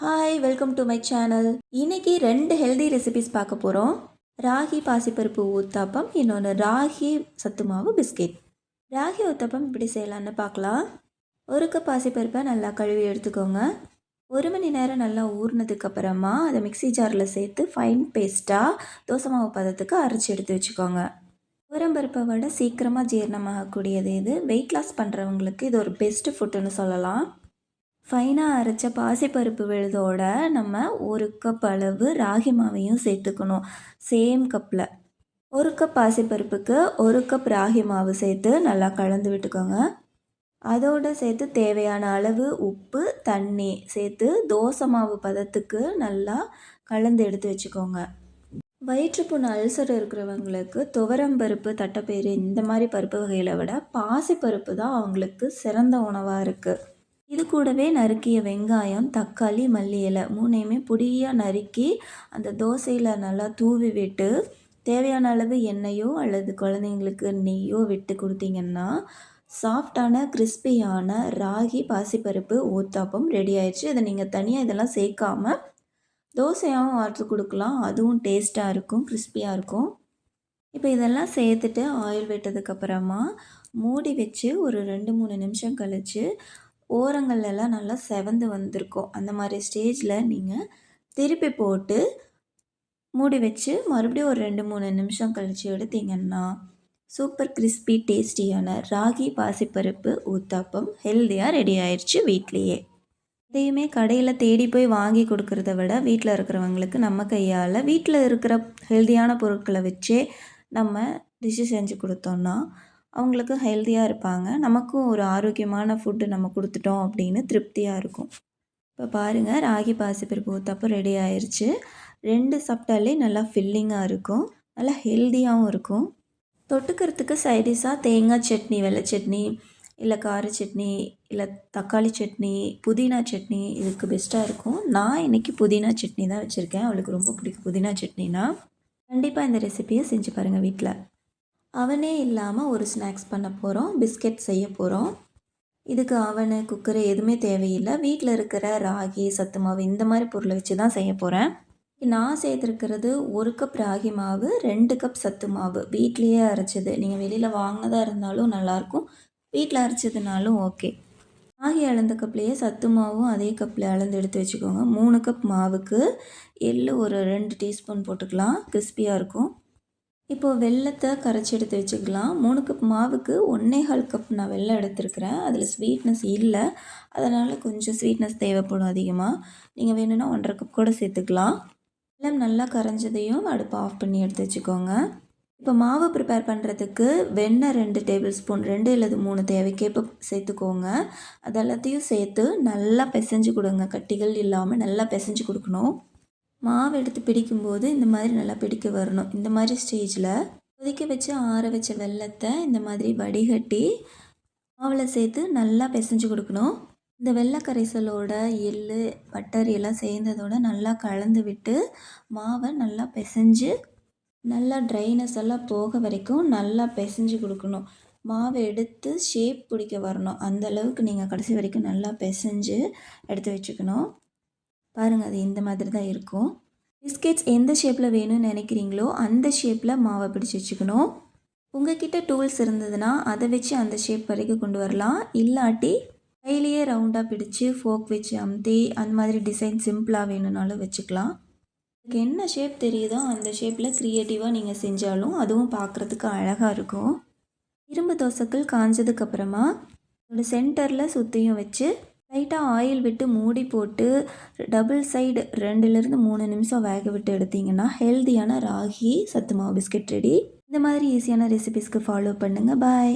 Hi, welcome to my channel. இன்னைக்கு 2 healthy recipes பார்க்க போகிறோம். ராகி பாசிப்பருப்பு ஊத்தாப்பம், இன்னொன்று ராகி சத்து மாவு பிஸ்கெட். ராகி ஊத்தாப்பம் இப்படி செய்யலான்னு பார்க்கலாம். 1 கப் பாசிப்பருப்பை நல்லா கழுவி எடுத்துக்கோங்க. 1 மணி நேரம் நல்லா ஊறினதுக்கப்புறமா அதை மிக்சி ஜாரில் சேர்த்து ஃபைன் பேஸ்ட்டாக தோசை மாவு பதத்துக்கு அரைச்சி எடுத்து வச்சுக்கோங்க. துவரம்பருப்பை விட சீக்கிரமாக ஜீரணமாகக்கூடியது இது. வெயிட் லாஸ் பண்ணுறவங்களுக்கு இது ஒரு பெஸ்ட்டு ஃபுட்டுன்னு சொல்லலாம். ஃபைனாக அரைச்ச பாசிப்பருப்பு விழுதோட நம்ம 1 கப் அளவு ராகி மாவையும் சேர்த்துக்கணும். சேம் கப்பில் 1 கப் பாசிப்பருப்புக்கு 1 கப் ராகி மாவு சேர்த்து நல்லா கலந்து விட்டுக்கோங்க. அதோடு சேர்த்து தேவையான அளவு உப்பு, தண்ணி சேர்த்து தோசை மாவு பதத்துக்கு நல்லா கலந்து எடுத்து வச்சுக்கோங்க. வயிற்றுப்புண் அல்சர் இருக்கிறவங்களுக்கு துவரம்பருப்பு, தட்டைப்பயிறு இந்த மாதிரி பருப்பு வகைகளை விட பாசிப்பருப்பு தான் அவங்களுக்கு சிறந்த உணவாக இருக்குது. இது கூடவே நறுக்கிய வெங்காயம், தக்காளி, மல்லி இலை 3யுமே பொடியாக நறுக்கி அந்த தோசையில் நல்லா தூவி விட்டு தேவையான அளவு எண்ணெயோ அல்லது குழந்தைங்களுக்கு நெய்யோ விட்டு கொடுத்தீங்கன்னா சாஃப்டான கிறிஸ்பியான ராகி பாசிப்பருப்பு ஊத்தாப்பம் ரெடி ஆயிடுச்சு. இதை நீங்கள் தனியாக இதெல்லாம் சேர்க்காம தோசையாகவும் வார்த்து கொடுக்கலாம். அதுவும் டேஸ்ட்டாக இருக்கும், கிறிஸ்பியாக இருக்கும். இப்போ இதெல்லாம் சேர்த்துட்டு ஆயில் விட்டதுக்கப்புறமா மூடி வச்சு ஒரு 2-3 நிமிஷம் கழித்து ஓரங்கள்லாம் நல்லா செவந்து வந்திருக்கும். அந்த மாதிரி ஸ்டேஜில் நீங்கள் திருப்பி போட்டு மூடி வச்சு மறுபடியும் ஒரு 2-3 நிமிஷம் கழித்து எடுத்திங்கன்னா சூப்பர் கிறிஸ்பி டேஸ்டியான ராகி பாசிப்பருப்பு ஊத்தாப்பம் ஹெல்த்தியாக ரெடி ஆயிடுச்சு வீட்லேயே. இதையுமே கடையில் தேடி போய் வாங்கி கொடுக்குறத விட வீட்டில் இருக்கிறவங்களுக்கு நம்ம கையால் வீட்டில் இருக்கிற ஹெல்த்தியான பொருட்களை வச்சே நம்ம டிஷ்ஷு செஞ்சு கொடுத்தோன்னா அவங்களுக்கு ஹெல்த்தியாக இருப்பாங்க. நமக்கும் ஒரு ஆரோக்கியமான ஃபுட்டு நம்ம கொடுத்துட்டோம் அப்படின்னு திருப்தியாக இருக்கும். இப்போ பாருங்கள், ராகி பாசிப்பருப்பு ஊத்தாப்பம் ரெடி ஆயிடுச்சு. 2 சாப்பிட்டாலே நல்லா ஃபில்லிங்காக இருக்கும், நல்லா ஹெல்த்தியாகவும் இருக்கும். தொட்டுக்கிறதுக்கு சைடிஷாக தேங்காய் சட்னி, வெள்ளை சட்னி, இல்லை கார சட்னி, இல்லை தக்காளி சட்னி, புதினா சட்னி இதுக்கு பெஸ்ட்டாக இருக்கும். நான் இன்றைக்கி புதினா சட்னி தான் வச்சுருக்கேன். அவளுக்கு ரொம்ப பிடிக்கும் புதினா சட்னினா. கண்டிப்பாக இந்த ரெசிபியை செஞ்சு பாருங்கள் வீட்டில். அவனே இல்லாமல் ஒரு ஸ்நாக்ஸ் பண்ண போகிறோம், பிஸ்கெட் செய்ய போகிறோம். இதுக்கு அவனு, குக்கரு எதுவுமே தேவையில்லை. வீட்டில் இருக்கிற ராகி சத்து மாவு இந்த மாதிரி பொருளை வச்சு தான் செய்ய போகிறேன். நான் சேர்த்துருக்கிறது 1 கப் ராகி மாவு, 2 கப் சத்து மாவு வீட்லேயே அரைச்சது. நீங்கள் வெளியில் வாங்கினதாக இருந்தாலும் நல்லாயிருக்கும், வீட்டில் அரைச்சதுனாலும் ஓகே. ராகி அளந்த கப்லேயே சத்து மாவும் அதே கப்பில் அளந்து எடுத்து வச்சுக்கோங்க. 3 கப் மாவுக்கு எள்ளு ஒரு 2 டீஸ்பூன் போட்டுக்கலாம், கிறிஸ்பியாக இருக்கும். இப்போது வெல்லத்தை கரைச்சி எடுத்து வச்சுக்கலாம். 3 கப் மாவுக்கு 1.25 கப் நான் வெல்லம் எடுத்துருக்கிறேன். அதில் ஸ்வீட்னஸ் இல்லை, அதனால் கொஞ்சம் ஸ்வீட்னஸ் தேவைப்படும் அதிகமாக. நீங்கள் வேணும்னா 1.5 கப் கூட சேர்த்துக்கலாம். வெல்லம் நல்லா கரைஞ்சதையும் அடுப்பை ஆஃப் பண்ணி எடுத்து வச்சுக்கோங்க. இப்போ மாவு ப்ரிப்பேர் பண்ணுறதுக்கு வெண்ணெய் 2 டேபிள் ஸ்பூன், 2 அல்லது 3 தேவைக்கேற்ப சேர்த்துக்கோங்க. அது எல்லாத்தையும் சேர்த்து நல்லா பிசைஞ்சு கொடுங்க. கட்டிகள் இல்லாமல் நல்லா பிசைஞ்சு கொடுக்கணும். மாவு எடுத்து பிடிக்கும்போது இந்த மாதிரி நல்லா பிடிக்க வரணும். இந்த மாதிரி ஸ்டேஜில் கொதிக்க வச்சு ஆற வச்ச வெல்லத்தை இந்த மாதிரி வடிகட்டி மாவில் சேர்த்து நல்லா பிசைஞ்சு கொடுக்கணும். இந்த வெள்ளை கரைசலோட எள்ளு, பட்டர் எல்லாம் சேர்ந்ததோட நல்லா கலந்து விட்டு மாவை நல்லா பிசைஞ்சு நல்லா ட்ரைனஸ் எல்லாம் போக வரைக்கும் நல்லா பிசைஞ்சு கொடுக்கணும். மாவை எடுத்து ஷேப் பிடிக்க வரணும். அந்த அளவுக்கு நீங்கள் கடைசி வரைக்கும் நல்லா பிசைஞ்சு எடுத்து வச்சுக்கணும். பாருங்கள், அது இந்த மாதிரி தான் இருக்கும். பிஸ்கெட்ஸ் எந்த ஷேப்பில் வேணும்னு நினைக்கிறீங்களோ அந்த ஷேப்பில் மாவை பிடிச்சி வச்சுக்கணும். உங்கள்கிட்ட டூல்ஸ் இருந்ததுன்னா அதை வச்சு அந்த ஷேப் வரைக்கும் கொண்டு வரலாம். இல்லாட்டி கையிலேயே ரவுண்டாக பிடிச்சி ஃபோக் வச்சு அமுத்தி அந்த மாதிரி டிசைன் சிம்பிளாக வேணும்னாலும் வச்சுக்கலாம். உங்களுக்கு என்ன ஷேப் தெரியுதோ அந்த ஷேப்பில் க்ரியேட்டிவாக நீங்கள் செஞ்சாலும் அதுவும் பார்க்குறதுக்கு அழகாக இருக்கும். இரும்பு தோசைக்கல் காஞ்சதுக்கப்புறமா அதோட சென்டரில் சுற்றியும் வச்சு லைட்டாக ஆயில் விட்டு மூடி போட்டு டபுள் சைடு 2-3 நிமிஷம் வேக விட்டு எடுத்திங்கன்னா ஹெல்த்தியான ராகி சத்து மாவு பிஸ்கெட் ரெடி. இந்த மாதிரி ஈஸியான ரெசிபிஸ்க்கு ஃபாலோ பண்ணுங்கள். பாய்.